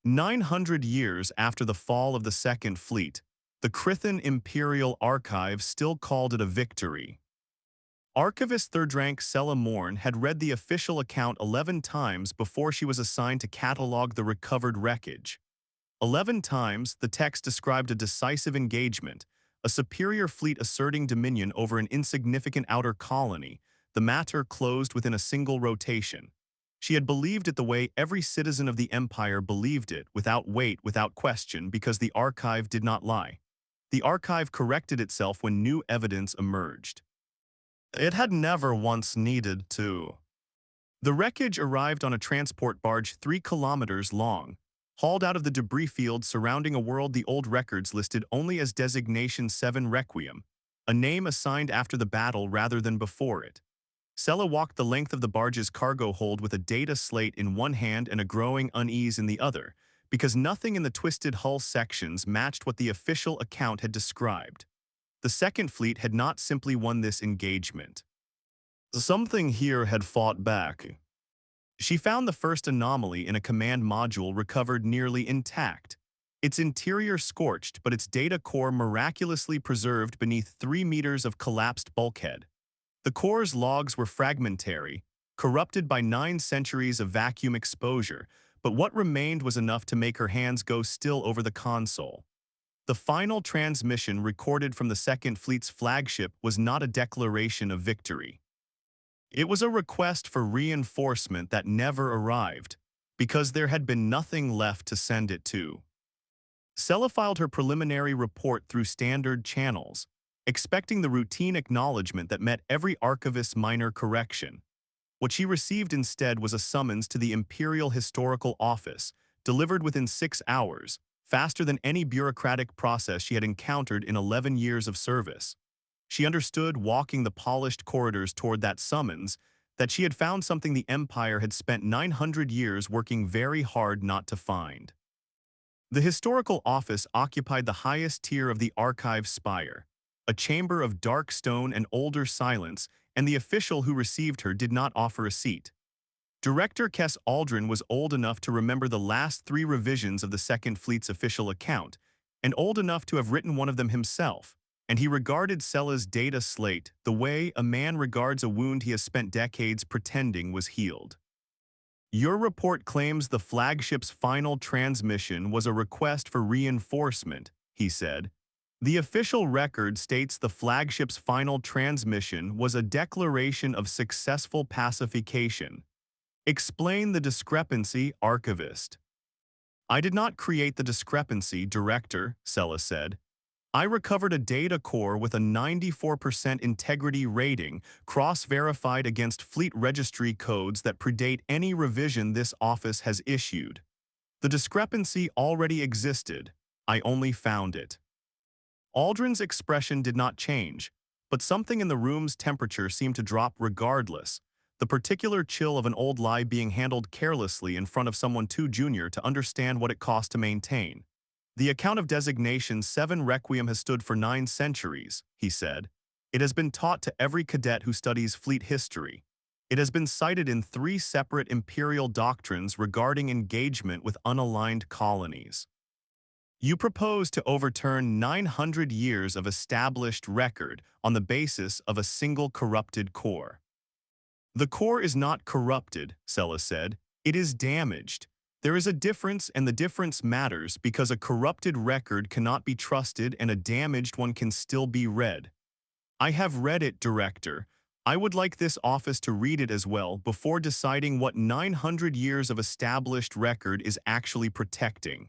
900 years after the fall of the Second Fleet, the Krythan Imperial Archive still called it a victory. Archivist Third-Rank Sella Morn had read the official account 11 times before she was assigned to catalog the recovered wreckage. 11 times, the text described a decisive engagement, a superior fleet asserting dominion over an insignificant outer colony, the matter closed within a single rotation. She had believed it the way every citizen of the Empire believed it, without weight, without question, because the archive did not lie. The archive corrected itself when new evidence emerged. It had never once needed to. The wreckage arrived on a transport barge 3 kilometers long, hauled out of the debris field surrounding a world the old records listed only as Designation 7 Requiem, a name assigned after the battle rather than before it. Sella walked the length of the barge's cargo hold with a data slate in one hand and a growing unease in the other, because nothing in the twisted hull sections matched what the official account had described. The Second Fleet had not simply won this engagement. Something here had fought back. She found the first anomaly in a command module recovered nearly intact. Its interior scorched, but its data core miraculously preserved beneath 3 meters of collapsed bulkhead. The core's logs were fragmentary, corrupted by 9 centuries of vacuum exposure, but what remained was enough to make her hands go still over the console. The final transmission recorded from the Second Fleet's flagship was not a declaration of victory. It was a request for reinforcement that never arrived, because there had been nothing left to send it to. Sella filed her preliminary report through standard channels, expecting the routine acknowledgement that met every archivist's minor correction. What she received instead was a summons to the Imperial Historical Office, delivered within 6 hours, faster than any bureaucratic process she had encountered in 11 years of service. She understood, walking the polished corridors toward that summons, that she had found something the Empire had spent 900 years working very hard not to find. The Historical Office occupied the highest tier of the archive spire, a chamber of dark stone and older silence, and the official who received her did not offer a seat. Director Kes Aldrin was old enough to remember the last 3 revisions of the Second Fleet's official account, and old enough to have written one of them himself, and he regarded Sella's data slate the way a man regards a wound he has spent decades pretending was healed. Your report claims the flagship's final transmission was a request for reinforcement, he said. The official record states the flagship's final transmission was a declaration of successful pacification. Explain the discrepancy, Archivist. I did not create the discrepancy, Director, Sella said. I recovered a data core with a 94% integrity rating, cross-verified against fleet registry codes that predate any revision this office has issued. The discrepancy already existed. I only found it. Aldrin's expression did not change, but something in the room's temperature seemed to drop regardless, the particular chill of an old lie being handled carelessly in front of someone too junior to understand what it cost to maintain. The account of Designation 7 Requiem has stood for 9 centuries, he said. It has been taught to every cadet who studies fleet history. It has been cited in 3 separate Imperial doctrines regarding engagement with unaligned colonies. You propose to overturn 900 years of established record on the basis of a single corrupted core. The core is not corrupted, Sella said. It is damaged. There is a difference, and the difference matters because a corrupted record cannot be trusted and a damaged one can still be read. I have read it, Director. I would like this office to read it as well before deciding what 900 years of established record is actually protecting.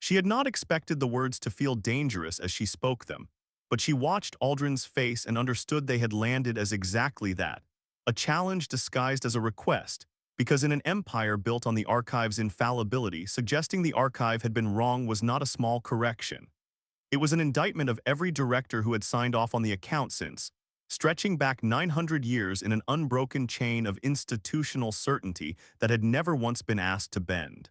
She had not expected the words to feel dangerous as she spoke them, but she watched Aldrin's face and understood they had landed as exactly that, a challenge disguised as a request, because in an empire built on the archive's infallibility, suggesting the archive had been wrong was not a small correction. It was an indictment of every director who had signed off on the account since, stretching back 900 years in an unbroken chain of institutional certainty that had never once been asked to bend.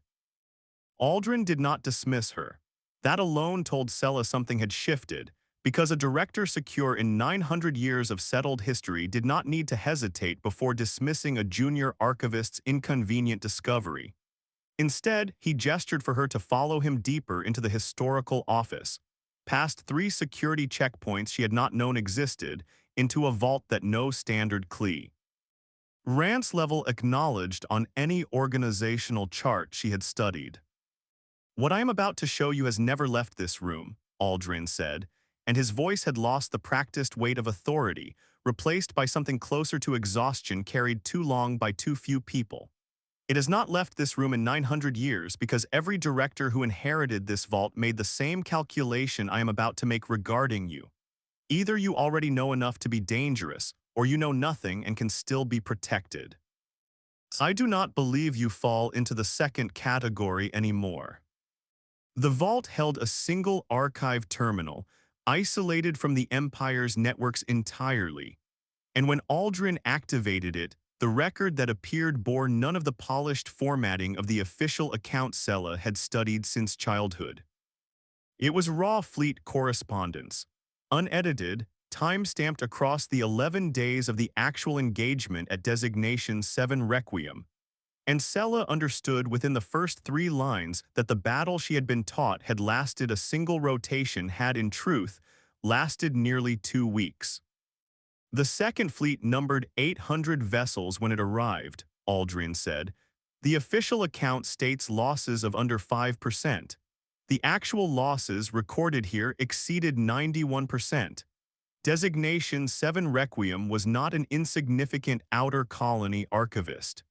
Aldrin did not dismiss her. That alone told Sella something had shifted, because a director secure in 900 years of settled history did not need to hesitate before dismissing a junior archivist's inconvenient discovery. Instead, he gestured for her to follow him deeper into the historical office, past 3 security checkpoints she had not known existed, into a vault that no standard Klee Rance level acknowledged on any organizational chart she had studied. "What I am about to show you has never left this room," Aldrin said, and his voice had lost the practiced weight of authority, replaced by something closer to exhaustion carried too long by too few people. "It has not left this room in 900 years because every director who inherited this vault made the same calculation I am about to make regarding you. Either you already know enough to be dangerous, or you know nothing and can still be protected. I do not believe you fall into the second category anymore." The vault held a single archive terminal, isolated from the Empire's networks entirely, and when Aldrin activated it, the record that appeared bore none of the polished formatting of the official account Sella had studied since childhood. It was raw fleet correspondence, unedited, time-stamped across the 11 days of the actual engagement at Designation 7 Requiem, and Sella understood within the first 3 lines that the battle she had been taught had lasted a single rotation had, in truth, lasted nearly 2 weeks. "The Second Fleet numbered 800 vessels when it arrived," Aldrin said. "The official account states losses of under 5%. The actual losses recorded here exceeded 91%. Designation 7 Requiem was not an insignificant outer colony archivist.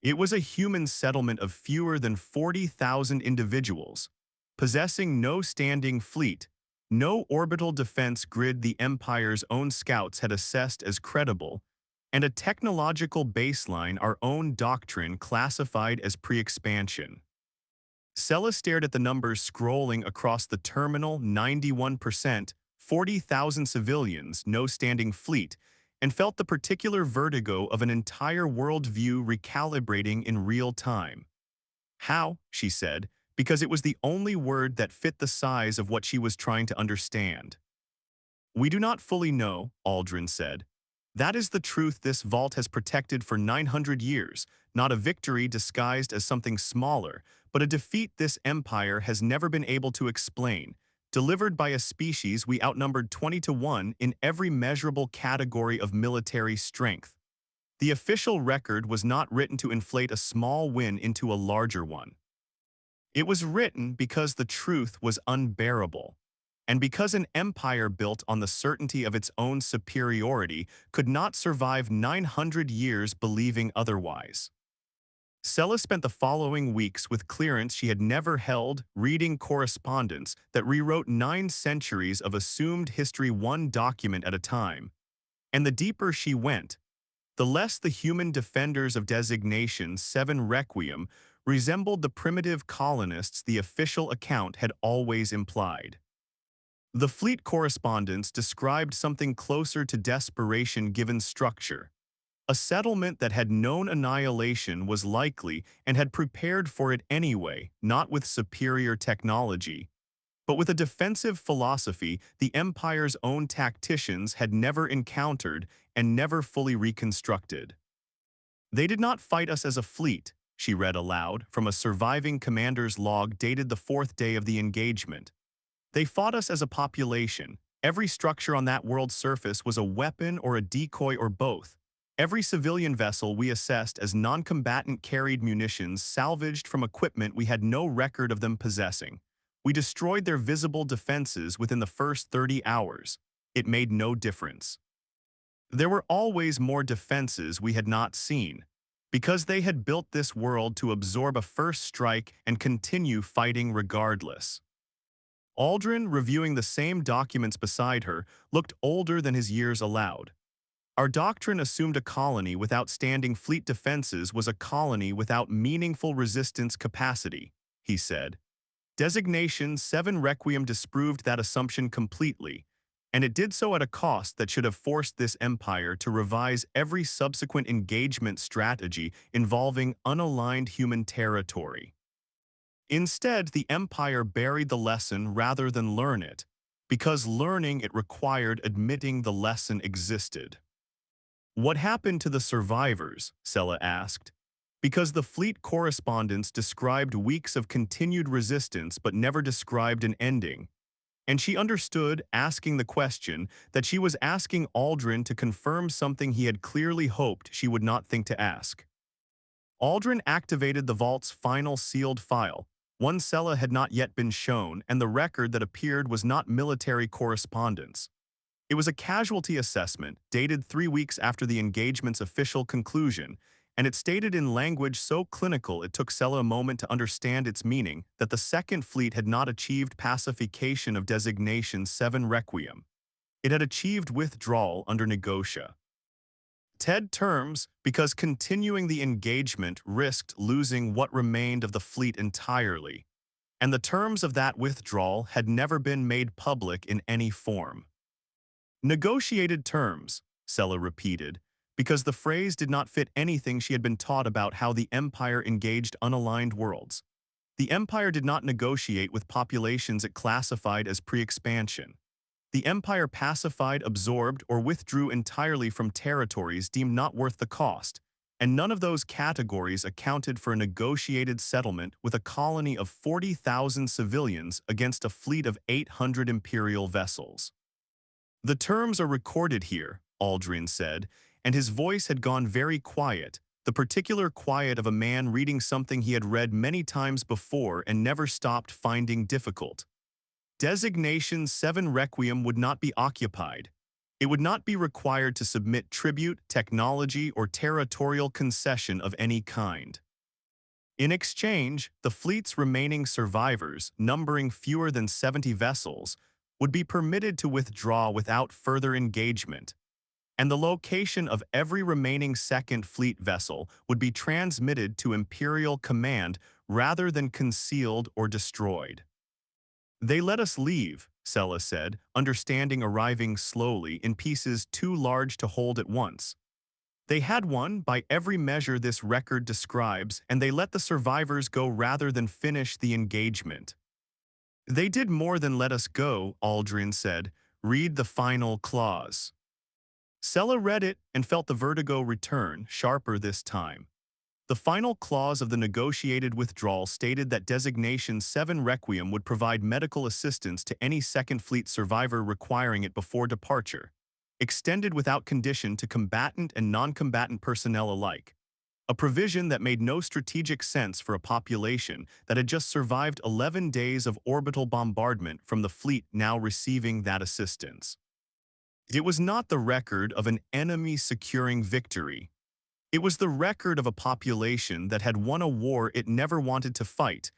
It was a human settlement of fewer than 40,000 individuals, possessing no standing fleet, no orbital defense grid the Empire's own scouts had assessed as credible, and a technological baseline our own doctrine classified as pre-expansion." Sella stared at the numbers scrolling across the terminal 91%, 40,000 civilians, no standing fleet, and felt the particular vertigo of an entire worldview recalibrating in real time. "How?" she said, because it was the only word that fit the size of what she was trying to understand. "We do not fully know," Aldrin said. "That is the truth this vault has protected for 900 years, not a victory disguised as something smaller, but a defeat this empire has never been able to explain, delivered by a species we outnumbered 20 to 1 in every measurable category of military strength. The official record was not written to inflate a small win into a larger one. It was written because the truth was unbearable, and because an empire built on the certainty of its own superiority could not survive 900 years believing otherwise." Sella spent the following weeks with clearance she had never held, reading correspondence that rewrote 9 centuries of assumed history one document at a time. And the deeper she went, the less the human defenders of Designation 7 Requiem resembled the primitive colonists the official account had always implied. The fleet correspondence described something closer to desperation given structure. A settlement that had known annihilation was likely and had prepared for it anyway, not with superior technology, but with a defensive philosophy the Empire's own tacticians had never encountered and never fully reconstructed. "They did not fight us as a fleet," she read aloud from a surviving commander's log dated the 4th day of the engagement. "They fought us as a population. Every structure on that world's surface was a weapon or a decoy or both. Every civilian vessel we assessed as non-combatant carried munitions salvaged from equipment we had no record of them possessing. We destroyed their visible defenses within the first 30 hours. It made no difference. There were always more defenses we had not seen, because they had built this world to absorb a first strike and continue fighting regardless." Aldrin, reviewing the same documents beside her, looked older than his years allowed. "Our doctrine assumed a colony without standing fleet defenses was a colony without meaningful resistance capacity," he said. "Designation 7 Requiem disproved that assumption completely, and it did so at a cost that should have forced this empire to revise every subsequent engagement strategy involving unaligned human territory. Instead, the empire buried the lesson rather than learn it, because learning it required admitting the lesson existed." "What happened to the survivors?" Sella asked. Because the fleet correspondence described weeks of continued resistance but never described an ending. And she understood, asking the question, that she was asking Aldrin to confirm something he had clearly hoped she would not think to ask. Aldrin activated the vault's final sealed file. One Sella had not yet been shown, and the record that appeared was not military correspondence. It was a casualty assessment, dated 3 weeks after the engagement's official conclusion, and it stated in language so clinical it took Sella a moment to understand its meaning that the Second Fleet had not achieved pacification of Designation 7 Requiem. It had achieved withdrawal under negotia. TED terms because continuing the engagement risked losing what remained of the fleet entirely, and the terms of that withdrawal had never been made public in any form. Negotiated terms, Sella repeated, because the phrase did not fit anything she had been taught about how the Empire engaged unaligned worlds. The Empire did not negotiate with populations it classified as pre-expansion. The Empire pacified, absorbed, or withdrew entirely from territories deemed not worth the cost, and none of those categories accounted for a negotiated settlement with a colony of 40,000 civilians against a fleet of 800 Imperial vessels. The terms are recorded here, Aldrin said, and his voice had gone very quiet, the particular quiet of a man reading something he had read many times before and never stopped finding difficult. Designation 7 Requiem would not be occupied. It would not be required to submit tribute, technology, or territorial concession of any kind. In exchange, the fleet's remaining survivors, numbering fewer than 70 vessels, would be permitted to withdraw without further engagement, and the location of every remaining Second Fleet vessel would be transmitted to Imperial command rather than concealed or destroyed. They let us leave, Sella said, understanding arriving slowly in pieces too large to hold at once. They had won by every measure this record describes, and they let the survivors go rather than finish the engagement. They did more than let us go, Aldrin said. Read the final clause. Sella read it and felt the vertigo return, sharper this time. The final clause of the negotiated withdrawal stated that Designation 7 Requiem would provide medical assistance to any Second Fleet survivor requiring it before departure, extended without condition to combatant and non-combatant personnel alike. A provision that made no strategic sense for a population that had just survived 11 days of orbital bombardment from the fleet now receiving that assistance. It was not the record of an enemy securing victory. It was the record of a population that had won a war it never wanted to fight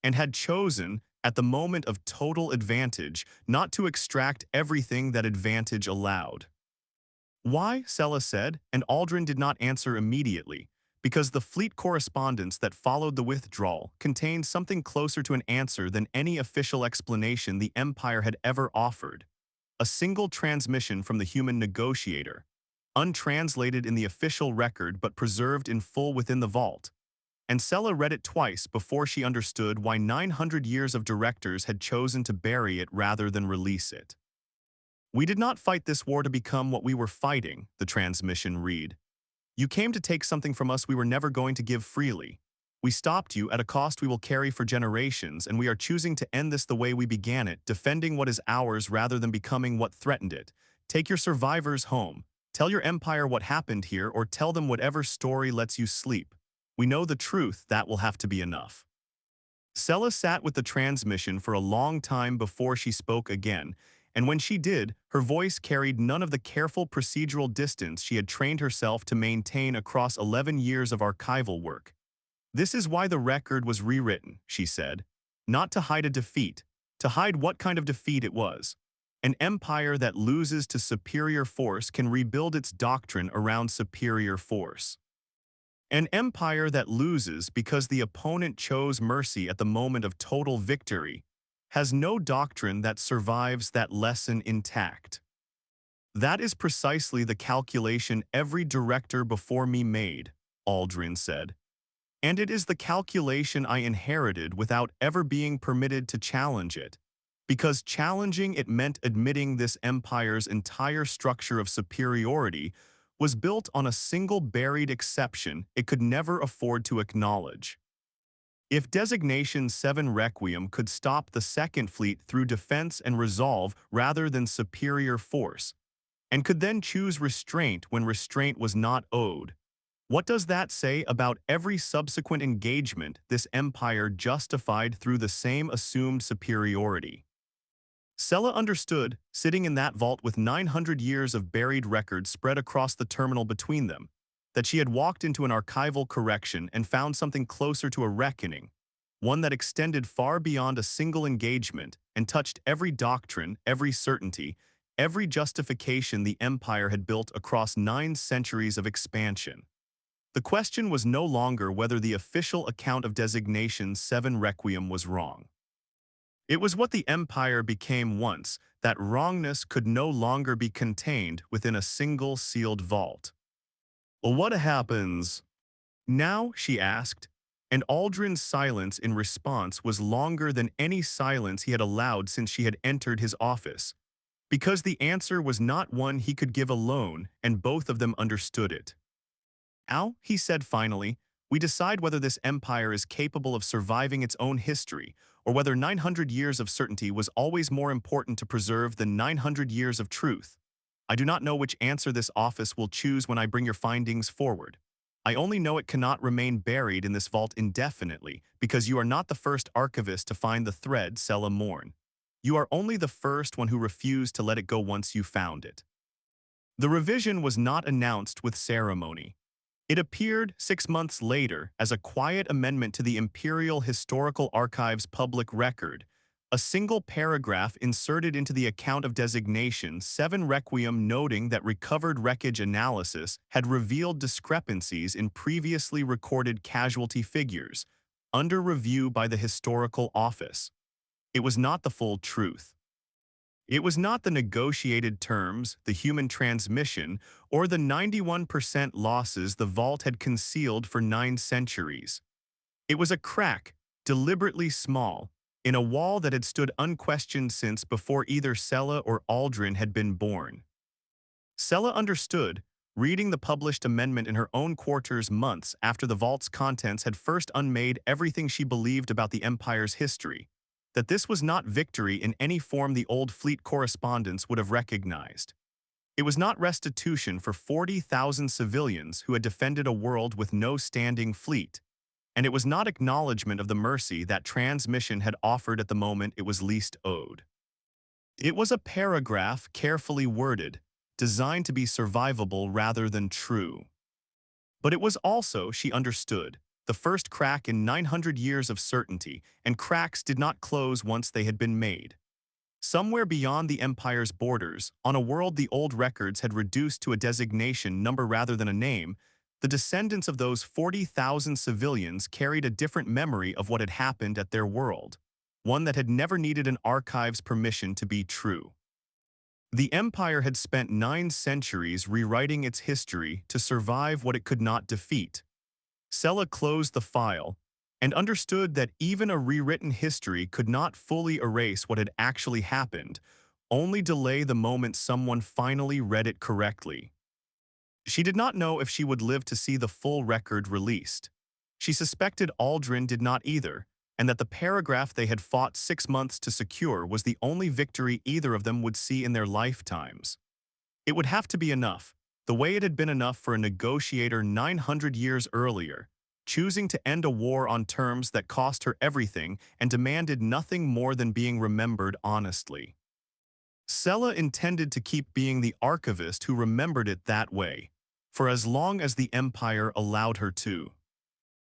and had chosen, at the moment of total advantage, not to extract everything that advantage allowed. Why, Sella said, and Aldrin did not answer immediately, because the fleet correspondence that followed the withdrawal contained something closer to an answer than any official explanation the Empire had ever offered. A single transmission from the human negotiator, untranslated in the official record but preserved in full within the vault. And Sella read it twice before she understood why 900 years of directors had chosen to bury it rather than release it. We did not fight this war to become what we were fighting, the transmission read. You came to take something from us we were never going to give freely. We stopped you at a cost we will carry for generations, and we are choosing to end this the way we began it, defending what is ours rather than becoming what threatened it. Take your survivors home. Tell your empire what happened here, or tell them whatever story lets you sleep. We know the truth, that will have to be enough. Sella sat with the transmission for a long time before she spoke again, and when she did, her voice carried none of the careful procedural distance she had trained herself to maintain across 11 years of archival work. This is why the record was rewritten, she said. Not to hide a defeat, to hide what kind of defeat it was. An empire that loses to superior force can rebuild its doctrine around superior force. An empire that loses because the opponent chose mercy at the moment of total victory has no doctrine that survives that lesson intact. That is precisely the calculation every director before me made, Aldrin said. And it is the calculation I inherited without ever being permitted to challenge it, because challenging it meant admitting this empire's entire structure of superiority was built on a single buried exception it could never afford to acknowledge. If Designation 7 Requiem could stop the Second Fleet through defense and resolve rather than superior force, and could then choose restraint when restraint was not owed, what does that say about every subsequent engagement this empire justified through the same assumed superiority? Sella understood, sitting in that vault with 900 years of buried records spread across the terminal between them, that she had walked into an archival correction and found something closer to a reckoning, one that extended far beyond a single engagement and touched every doctrine, every certainty, every justification the Empire had built across 9 centuries of expansion. The question was no longer whether the official account of Designation 7 Requiem was wrong. It was what the Empire became once, that wrongness could no longer be contained within a single sealed vault. "Well, what happens now?" she asked, and Aldrin's silence in response was longer than any silence he had allowed since she had entered his office, because the answer was not one he could give alone, and both of them understood it. "Al," he said finally, "we decide whether this empire is capable of surviving its own history, or whether 900 years of certainty was always more important to preserve than 900 years of truth. I do not know which answer this office will choose when I bring your findings forward. I only know it cannot remain buried in this vault indefinitely, because you are not the first archivist to find the thread, Sella Morn. You are only the first one who refused to let it go once you found it." The revision was not announced with ceremony. It appeared 6 months later as a quiet amendment to the Imperial Historical Archive's public record, a single paragraph inserted into the account of Designation 7 Requiem noting that recovered wreckage analysis had revealed discrepancies in previously recorded casualty figures, under review by the Historical Office. It was not the full truth. It was not the negotiated terms, the human transmission, or the 91% losses the vault had concealed for 9 centuries. It was a crack, deliberately small, in a wall that had stood unquestioned since before either Sella or Aldrin had been born. Sella understood, reading the published amendment in her own quarters months after the vault's contents had first unmade everything she believed about the Empire's history, that this was not victory in any form the old fleet correspondents would have recognized. It was not restitution for 40,000 civilians who had defended a world with no standing fleet, and it was not acknowledgement of the mercy that transmission had offered at the moment it was least owed. It was a paragraph carefully worded, designed to be survivable rather than true. But it was also, she understood, the first crack in 900 years of certainty, and cracks did not close once they had been made. Somewhere beyond the Empire's borders, on a world the old records had reduced to a designation number rather than a name, the descendants of those 40,000 civilians carried a different memory of what had happened at their world, one that had never needed an archive's permission to be true. The Empire had spent 9 centuries rewriting its history to survive what it could not defeat. Sella closed the file and understood that even a rewritten history could not fully erase what had actually happened, only delay the moment someone finally read it correctly. She did not know if she would live to see the full record released. She suspected Aldrin did not either, and that the paragraph they had fought 6 months to secure was the only victory either of them would see in their lifetimes. It would have to be enough, the way it had been enough for a negotiator 900 years earlier, choosing to end a war on terms that cost her everything and demanded nothing more than being remembered honestly. Sella intended to keep being the archivist who remembered it that way, for as long as the Empire allowed her to.